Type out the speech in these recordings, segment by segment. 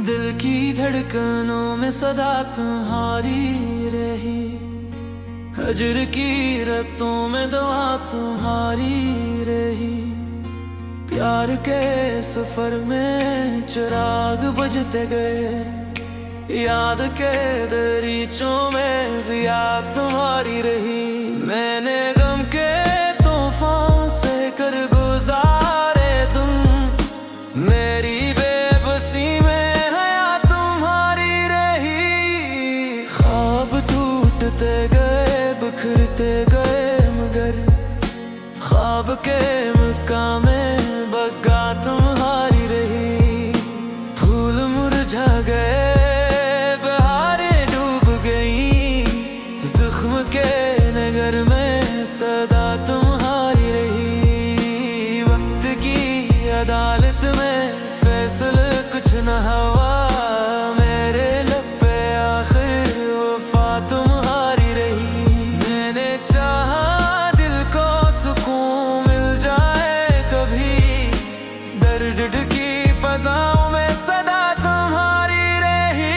दिल की धड़कनों में सदा तुम्हारी रही, हजर की रातों में दुआ तुम्हारी रही। प्यार के सफर में चिराग बुझते गए, याद के दरीचों में जिया तुम्हारी रही। मैंने गम के तूफान से कर गुजारे तुम, मेरी बेबसी में हया तुम्हारी रही। ख्वाब टूटते गए बिखरते गए, मगर ख्वाब के मकाम में बग्गा तुम्हारी रही। फूल मुरझा गए, बहारें डूब गई, जख्म के नगर में सदा तुम्हारी रही। वक्त की अदालत में फैसला कुछ न हुआ, मेरे लब पे आखिर वफा तुम्हारी रही। मैंने चाहा दिल को सुकून मिल जाए कभी, दर्द की फजाओं में सदा तुम्हारी रही।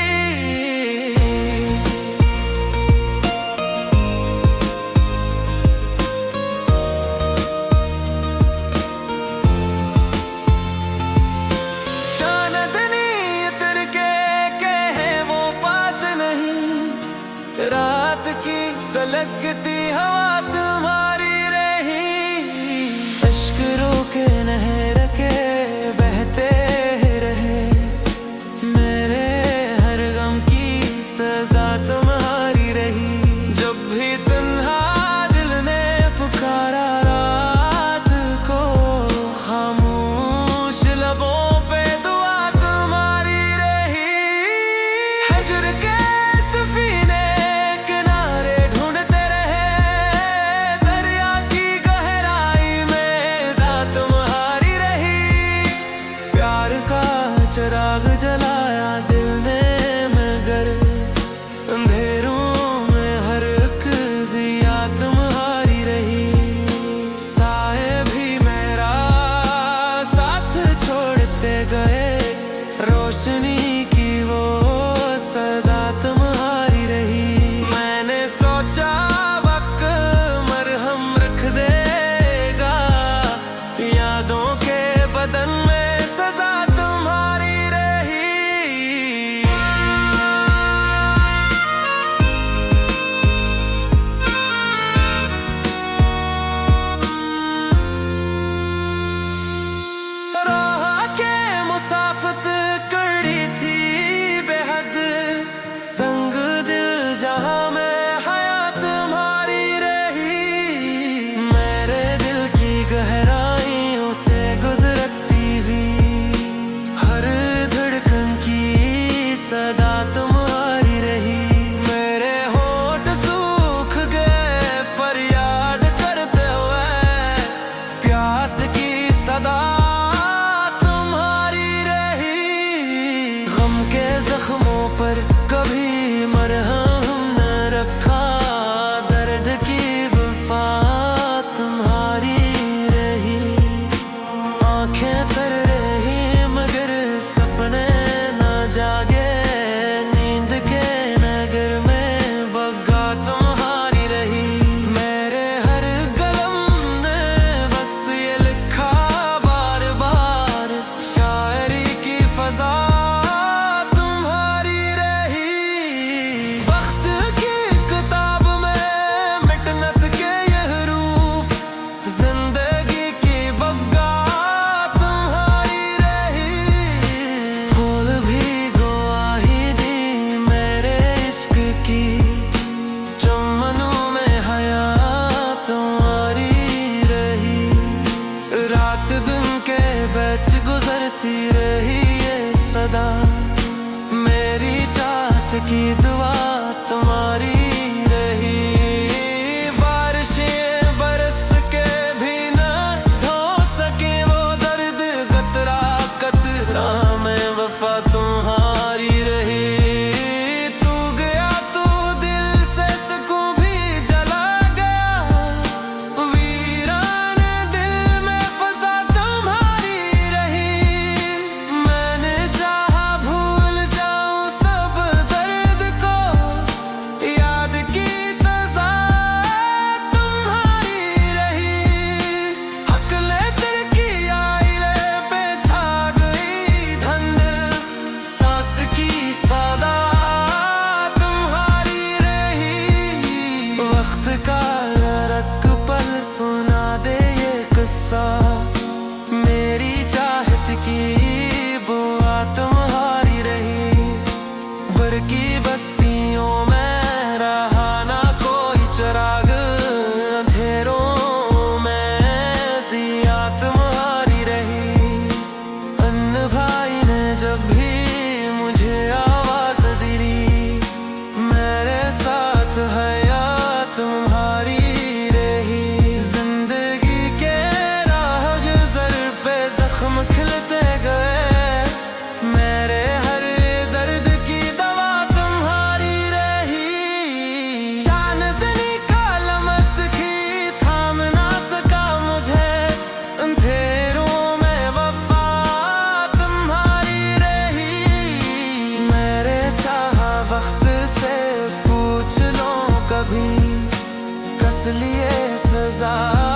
चांदनी उतर के कहे वो पास नहीं, रात की सलगती हवा तुम्हारी रही। अश्क रोके नहर के बहते रहे, मेरे हर गम की सजा तुम्हारी रही। जब भी तन्हा दिल ने पुकारा रात को, खामोश लबों पे दुआ तुम्हारी रही। हजर के सफीने किनारे ढूंढते रहे, लिए सजा